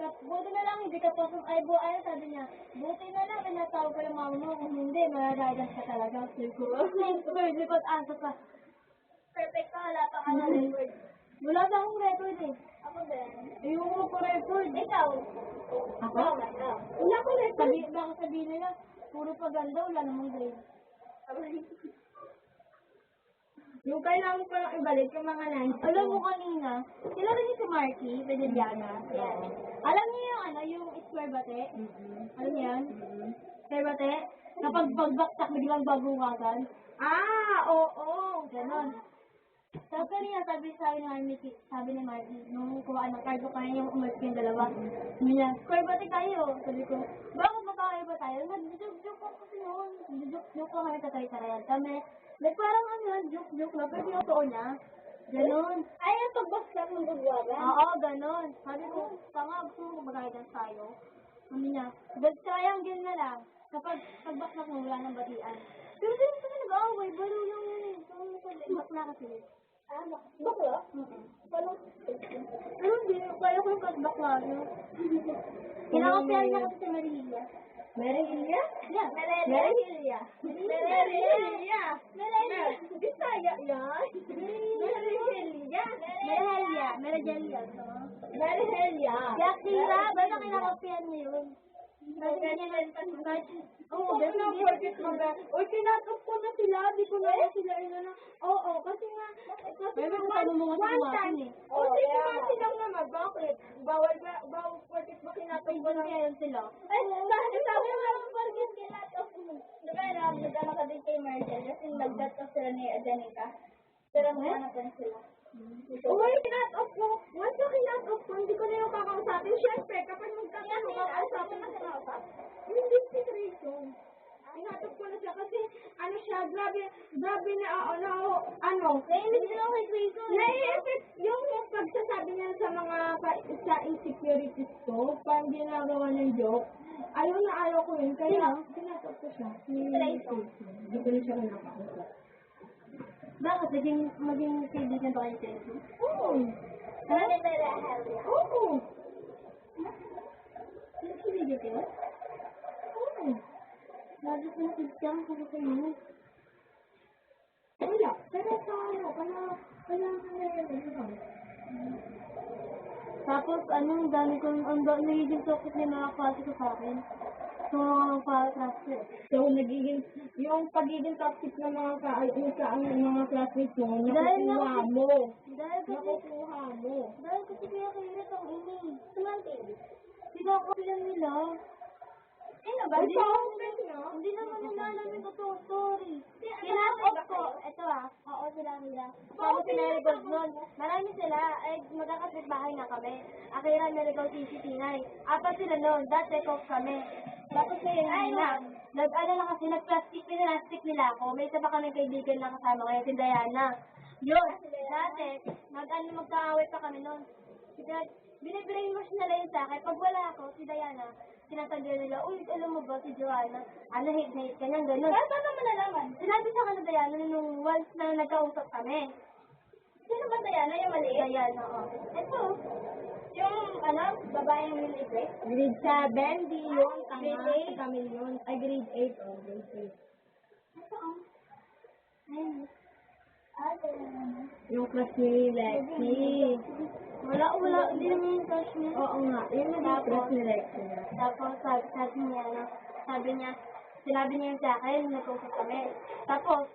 Buti na lang, hindi ka pasok. Sabi niya, buti na lang, tinatawag ko yung mama mo. Kung hindi, mararagan ka talaga. Siguro. Likod asa pa. Perfect ka, wala pa ka na record. Wala pa akong record eh. Ako din. Ayoko ko record. Ikaw? Ako? Wala ko record. Baka sabihin nila, puro paganda, wala namang grade. Yung kailangan ko lang ibalik yung mga lines. Alam mo kanina, kilala niyo si Marky, Pedeliana. Yan. Alam niyo yung yung square bate? Alam niyo yan? Square bate? Kapag pagbaksak, biglang babukasan. Oo. Ganon. Tapos kanina, sabi ni Marky, nung kuhaan ng cargo kaya yung umalis yung dalawa. Sabi niya, square bate kayo. Sabi ko, bakit magkakaya ba tayo? Nag-joke ko kasi noon. Nag-joke ko kami tatay-tarayan kami. Like parang joke lang, pero tinotoo niya. Ganon. Ay, yung pagbaksak ng gagawin? Oo, ganon. Sabi ko, tanga, gusto mo magkakaitan tayo. Sabi niya, sayang din na lang. Kapag pagbaksak mo, wala ng batian. Pero hindi kami nag-away, balo lang yun eh. Bakla kasi. Bakla? Walang Pero hindi, kaya ko yung pagbakla niya. Kinakapiyari niya kasi si Maria. Merehilia? Yeah. Merehilia. Merehilia. Bisaya yan. Merehilia. Merehelia. Merehilia. Kaya Kira, basta kinakapihan niya yun. Kasi Oo, porket Uy, tinatok ko na sila. Di ko na sila inano. Oo, kasi nga, one time. Kasi nga silang naman, bakit? Bawal porket ba tinatok ko na sila. Ay, sabi mo lang porket kinatok mo. Diba, nagano ka din kay Marcel kasi nag-cut off sila ni Ajanica. Pero nagano pa sila. Uy, kinat off ko. Once na kinat off ko, hindi ko na yung kakausapin. Siyempre, kapag magkakaroon ka, kausapin na kinausap. Hindi situation. Kinat-off ko na siya kasi, grabe na, Nainis sila kay Grayson. naiisip yung pagsasabi niya sa insecurities ko, parang ginagawa ng joke. Ayaw ko yun, kaya kinat-off ko siya. Hindi ko na siya kinakausap. Bakit? Maging kaibigan ba kayo sa Grayson? Oo. Merehelia. Oo. Kaibigan kayo? Oo. Lagi ko nakikita ko sa inyo. Wala. Pero kaya Tapos, ang nagiging toxic na mga klase ko sa akin. So, klase. So, yung pagiging toxic ng mga classmates mo, nakukuha mo. Dahil kasi kaya kailan ang ini. Sinakot lang nila. Ano ba? Hindi naman nila alam yung totoo story. Kinakot ko. Ito oo sila nila. Tapos sinarigold nun. Marami sila. Magkakaslit bahay na kami. Akira narigold si Tinay. Apat sila nun. Dati cook kami. Tapos ngayon nag-plastic nila ako. May isa pa kami kaibigan na kasama kaya si Diana. Yun. Dati, magkaaway pa kami nun. Binibrainwash nila yun sa akin. Pag wala ako, si Diana, sinasabi nila, uy, alam mo ba si Joanna? Hate ka niyang gano'n. Kaya paano mo nalaman? Sinabi sa akin na Diana nung once na nagkausap kami. Sino ba Diana? Yung maliit? Diana, oo. Ito. Yung, babaeng libre? Grade 7, di yun. Grade 8? Kami yun. Ay, grade 8. Grade 8. Ito, Ayun. Yung crush ni Lexi. Wala. Hindi naman yung crush niya. Oo nga. Yung naging crush ni Lexi. Tapos, sinabi niya sa akin, nag-usap kami. Tapos,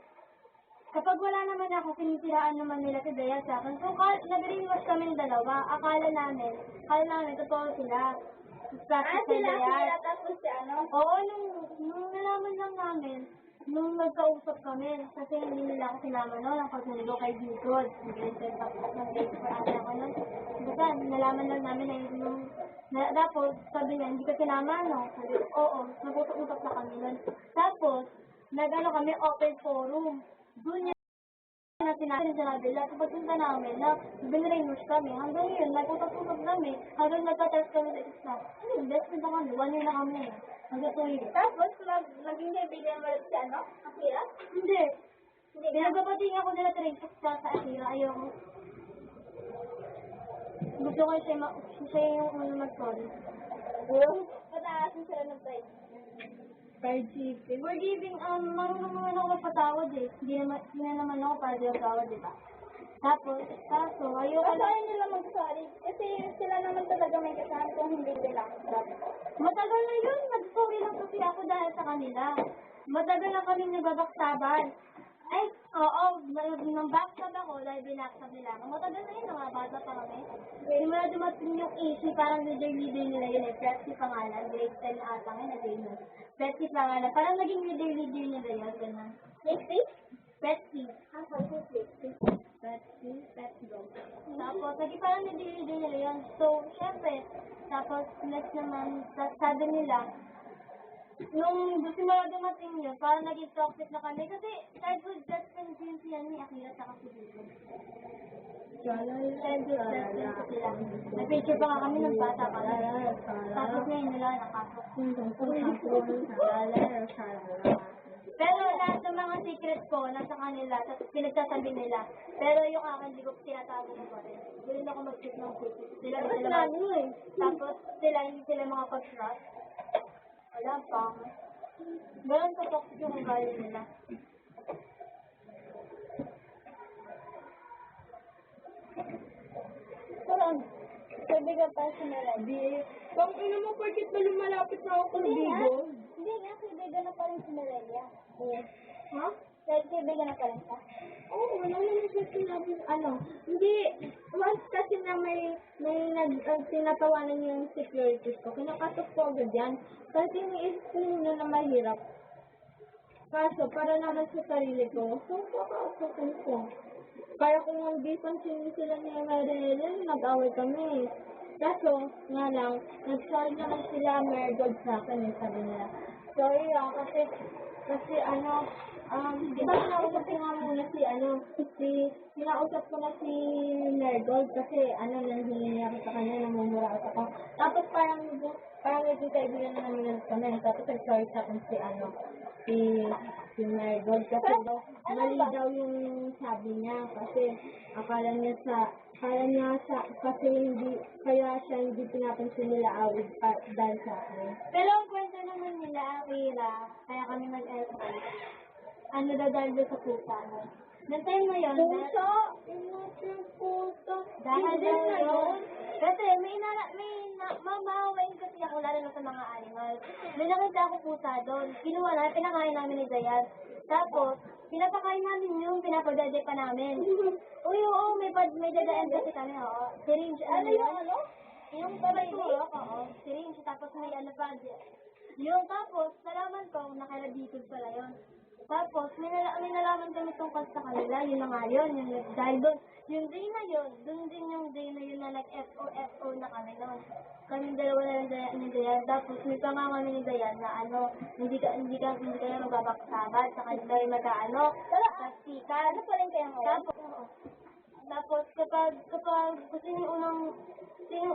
kapag wala naman ako, sinisiraan naman nila si Daya sa akin. So, nag-ringwash kami ng dalawa. Akala namin, totoo sila. Sila tapos si Oo, nung nalaman lang namin, nung nagkausap kami, kasi hindi nila ako sinama noon, ang pagsundo kay Bigod. Nag-grade for ata ako noon. Basta, nalaman lang namin tapos, sabi niya, hindi ka sinama, no? Sabi, oo, nag-usap na kami noon. Tapos, kami, open forum. Doon niya sinabi lahat. Kapag punta namin, binrainwash kami. Hanggang yun, nag-usap kami. Hanggang nagka-test kami sa isa. Best friend na kami. 1 year na kami. Hanggang 2 years. Tapos, naging kaibigan mo si Akira? Hindi. Pinagbabating ako nila train sa Akira. Ayoko. Gusto ko siya yung mag-sorry. Pataasin sila ng pride. Fried chicken. We're giving, marunong naman ako magpatawad eh. Hindi na naman ako para di magtawad, di ba? Tapos, ayoko Kasi lang. ayaw nila mag-sorry. Kasi sila naman talaga may kasalanan kung hindi nila. Matagal na yun, nag-sorry lang kasi ako dahil sa kanila. Matagal na kami nagbabaksaban. Ay, oo, nang backstab ako dahil binackstab nila ako. Matagal na yun, mga bata pa kami. Simula dumating yung issue, parang leader nila yun eh. Pepsi pangalan, grade 10 ata nga na grade 9. Pepsi pangalan, parang naging leader nila yun, gano'n. Pepsi? Pepsi. Pepsi. Pepsi Dog. Tapos, naging parang leader nila yun. So, syempre, tapos next naman, sabi nila, nung simula dumating yun, parang naging toxic na kami. Kasi childhood best friend yun siya ni Akira at si Dito. Childhood best friend ko sila. Nag-picture pa nga kami ng bata pa. Tapos ngayon nila nakasok. Pero lahat ng mga secret ko, nasa kanila, pinagsasabi nila. Pero yung akin, hindi ko tinatago ko pa rin. Hindi rin ako mag-keep ng secret. Tapos hindi sila mga pag-trust. Wala pa. Ganun ka toxic yung ugali nila. Parang, kaibigan pa si Melody. Kung ino mo, bakit na lumalapit na ako Hindi nga, kaibigan na pa rin si Melody. Ha? Dahil kaibigan na pa rin siya. Oo, wala naman siya sinabi, hindi, once kasi na may tinatawanan yung securities ko, kinakatok ko agad yan. Kasi iniisip ko na mahirap. Kaso, para naman sa sarili ko, kakausapin ko. Kaya kung hindi pansinin sila ni Marilyn, nag-away kami. Kaso, nga lang, nag-sorry naman sila, Marigold sa akin, sabi nila. Sorry kasi kinausap ko nga muna kinausap ko na si Marigold kasi nanghingi ako sa kanya, namumura ako. Tapos parang naging kaibigan na namin kami. Tapos nag-sorry sa akin si Marigold kasi daw, mali daw yung sabi niya kasi akala niya kaya siya hindi pinapansin nila awid dahil sa akin. Pero ang kwento naman nila, Akira, kaya kami mag-LC, dahil doon sa puta. Noong time na yun, dahil na yun, kasi mamahawain kasi ako lalo na sa mga animal. May nakita ako pusa doon, kinuha na, pinakain namin ni Dayan. Tapos, pinapakain namin yung pinapadede pa namin. Uy, oo, may dadaan kasi kami, oo. Syringe, yun? Yung pabayok, oo. Syringe, tapos may pa. Yung tapos, nalaman ko, nakalabitod pala yun. Tapos, may nalaman kami tungkol sa kanila, yun na nga yun, dahil doon, yung day na yun, doon din yung day na yun na nag-FO na kami noon. Kami dalawa na lang ni Dayan, tapos may panganga ni Dayan na hindi kayo magbabaksaban, sa kanila rin plastikan. Ano pa rin kaya ngayon? Tapos kapag sino yung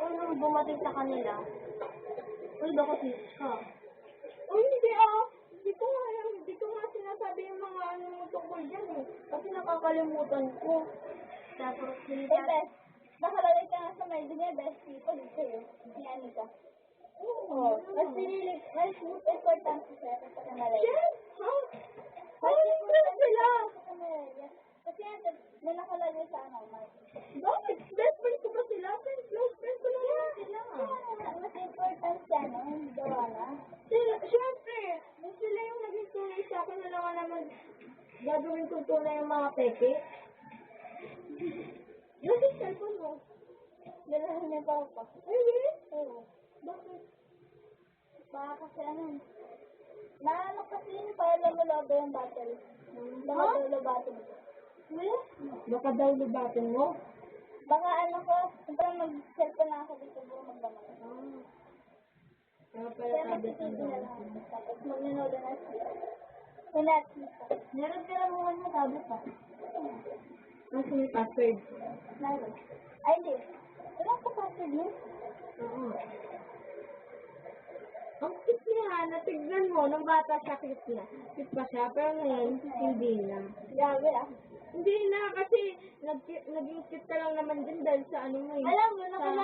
unang bumating sa kanila, uy, baka fish ka. Uy, hindi ko nga sinasabi yung mga tungkol dyan eh. Kasi nakakalimutan ko. Tapos, Nakalalay ka nga sa mind niya, best people, sa'yo. Ni Anika. Oo. Mas most important siya sa kanalay. ha? Ay, hindi sila! Kasi may nakalagay sa Mike. Bakit? Best friend ko ba sila? Close friend ko na lang sila. Mas important siya, no? Joanna. Siyempre, sila yung naging tunay sa akin na lang naman gagawin kong tunay yung mga peke. Yung cellphone mo. Dalahan niya pa ako. Really? Oo. Bakit? Baka kasi naano kasi yun, para lumulabo yung battery. Lumulabo battery. Baka daw lubatin mo. Baka parang mag-cellphone na ako dito buong magdamag. Kaya pala Kaya tablet ang mag-cellphone na dami. lang. Tapos mag-nanood na siya. Sa Netflix. Meron ka lang mo tablet pa. Kasi may password. Meron. Ay, hindi. Wala ko password yun. Oo. Ang cute niya, natignan mo, nung bata siya, cute niya. Cute pa siya, pero ngayon, hindi na. Grabe ah. Hindi na, kasi nag-cute ka lang naman din dahil sa ano mo eh. Alam mo, Sa- nakilala